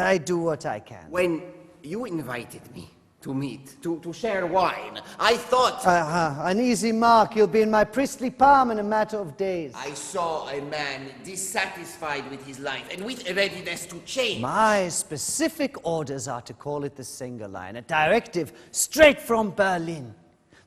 I do what I can. When you invited me to meet, to share wine, I thought... An easy mark. You'll be in my priestly palm in a matter of days. I saw a man dissatisfied with his life and with a readiness to change. My specific orders are to call it the Singer Line, a directive straight from Berlin.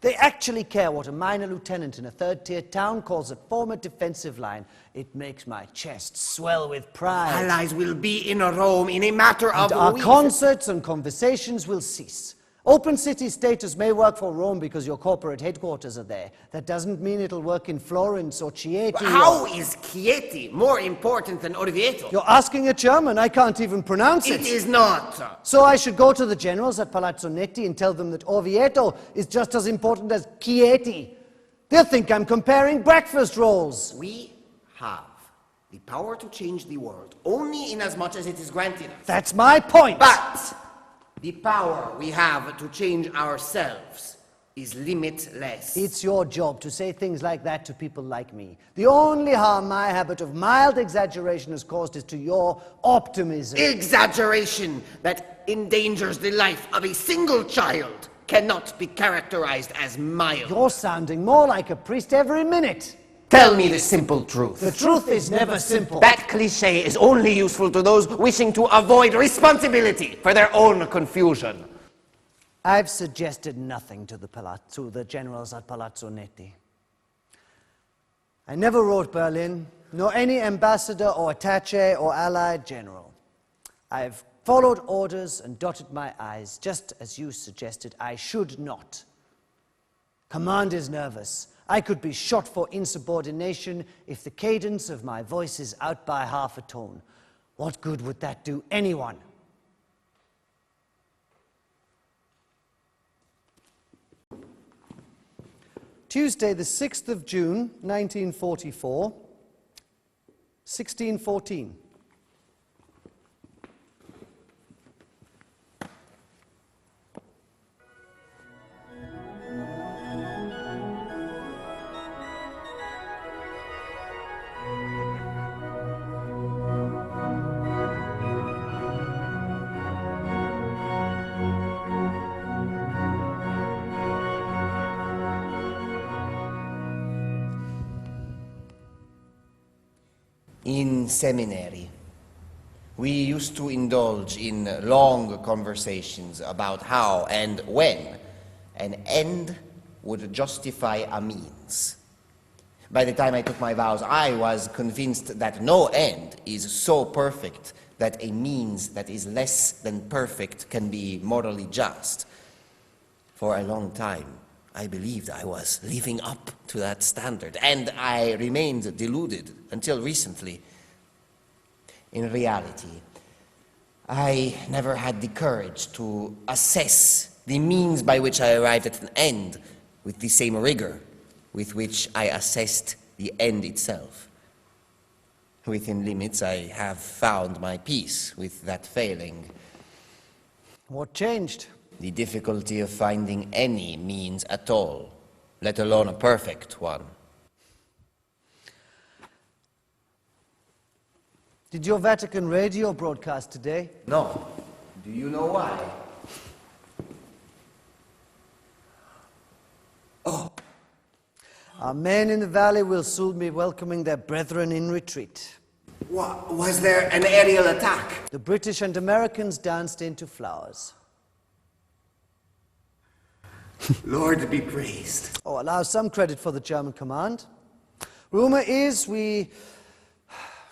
They actually care what a minor lieutenant in a third-tier town calls a former defensive line. It makes my chest swell with pride. Allies will be in Rome in a matter of Our weeks. concerts and conversations will cease. Open city status may work for Rome because your corporate headquarters are there. That doesn't mean it'll work in Florence or Chieti. How is Chieti more important than Orvieto? You're asking a German. I can't even pronounce it. It is not. So I should go to the generals at Palazzo Netti and tell them that Orvieto is just as important as Chieti. They'll think I'm comparing breakfast rolls. We have the power to change the world only inasmuch as it is granted us. That's my point. But the power we have to change ourselves is limitless. It's your job to say things like that to people like me. The only harm my habit of mild exaggeration has caused is to your optimism. Exaggeration that endangers the life of a single child cannot be characterized as mild. You're sounding more like a priest every minute. Tell me the simple truth. The truth is never simple. That cliché is only useful to those wishing to avoid responsibility for their own confusion. I've suggested nothing to the generals at Palazzo Netti. I never wrote Berlin, nor any ambassador or attaché or allied general. I've followed orders and dotted my I's, just as you suggested I should not. Command is nervous. I could be shot for insubordination if the cadence of my voice is out by half a tone. What good would that do anyone? Tuesday, the 6th of June, 1944, 1614. In seminary, we used to indulge in long conversations about how and when an end would justify a means. By the time I took my vows, I was convinced that no end is so perfect that a means that is less than perfect can be morally just. For a long time, I believed I was living up to that standard, and I remained deluded until recently. In reality, I never had the courage to assess the means by which I arrived at an end with the same rigor with which I assessed the end itself. Within limits, I have found my peace with that failing. What changed? The difficulty of finding any means at all, let alone a perfect one. Did your Vatican radio broadcast today? No. Do you know why? Oh. Our men in the valley will soon be welcoming their brethren in retreat. Was there an aerial attack? The British and Americans danced into flowers. Lord be praised. Oh, allow some credit for the German command. Rumor is we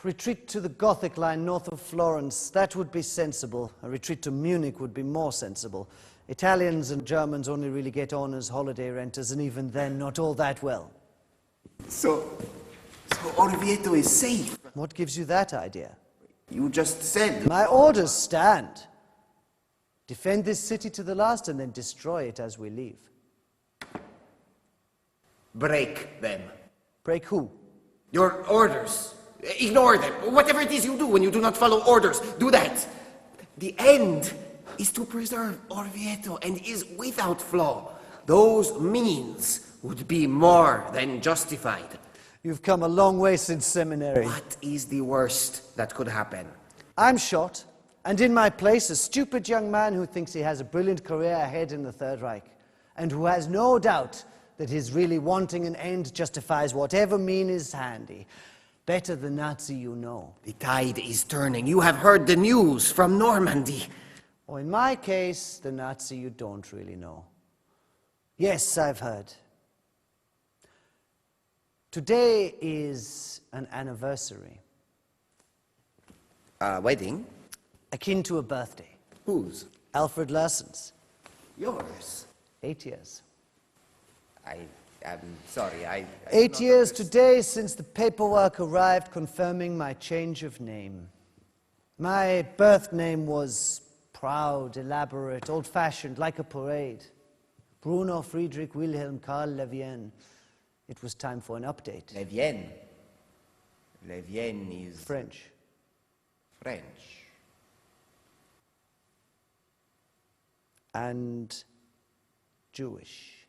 retreat to the Gothic line north of Florence. That would be sensible. A retreat to Munich would be more sensible. Italians and Germans only really get on as holiday renters, and even then not all that well. So Orvieto is safe? What gives you that idea? You just said... My orders stand. Defend this city to the last and then destroy it as we leave. Break them. Break who? Your orders. Ignore them. Whatever it is you do when you do not follow orders, do that. The end is to preserve Orvieto and is without flaw. Those means would be more than justified. You've come a long way since seminary. What is the worst that could happen? I'm shot, And in my place, a stupid young man who thinks he has a brilliant career ahead in the Third Reich, and who has no doubt that his really wanting an end justifies whatever mean is handy. Better the Nazi you know. The tide is turning. You have heard the news from Normandy. Or in my case, the Nazi you don't really know. Yes, I've heard. Today is an anniversary. A wedding? Akin to a birthday. Whose? Alfred Larsen's. Yours. 8 years. I'm sorry, I 8 years today since the paperwork arrived confirming my change of name. My birth name was proud, elaborate, old-fashioned, like a parade. Bruno Friedrich Wilhelm Karl Levienne. It was time for an update. Levienne. Levienne is French. French. And Jewish.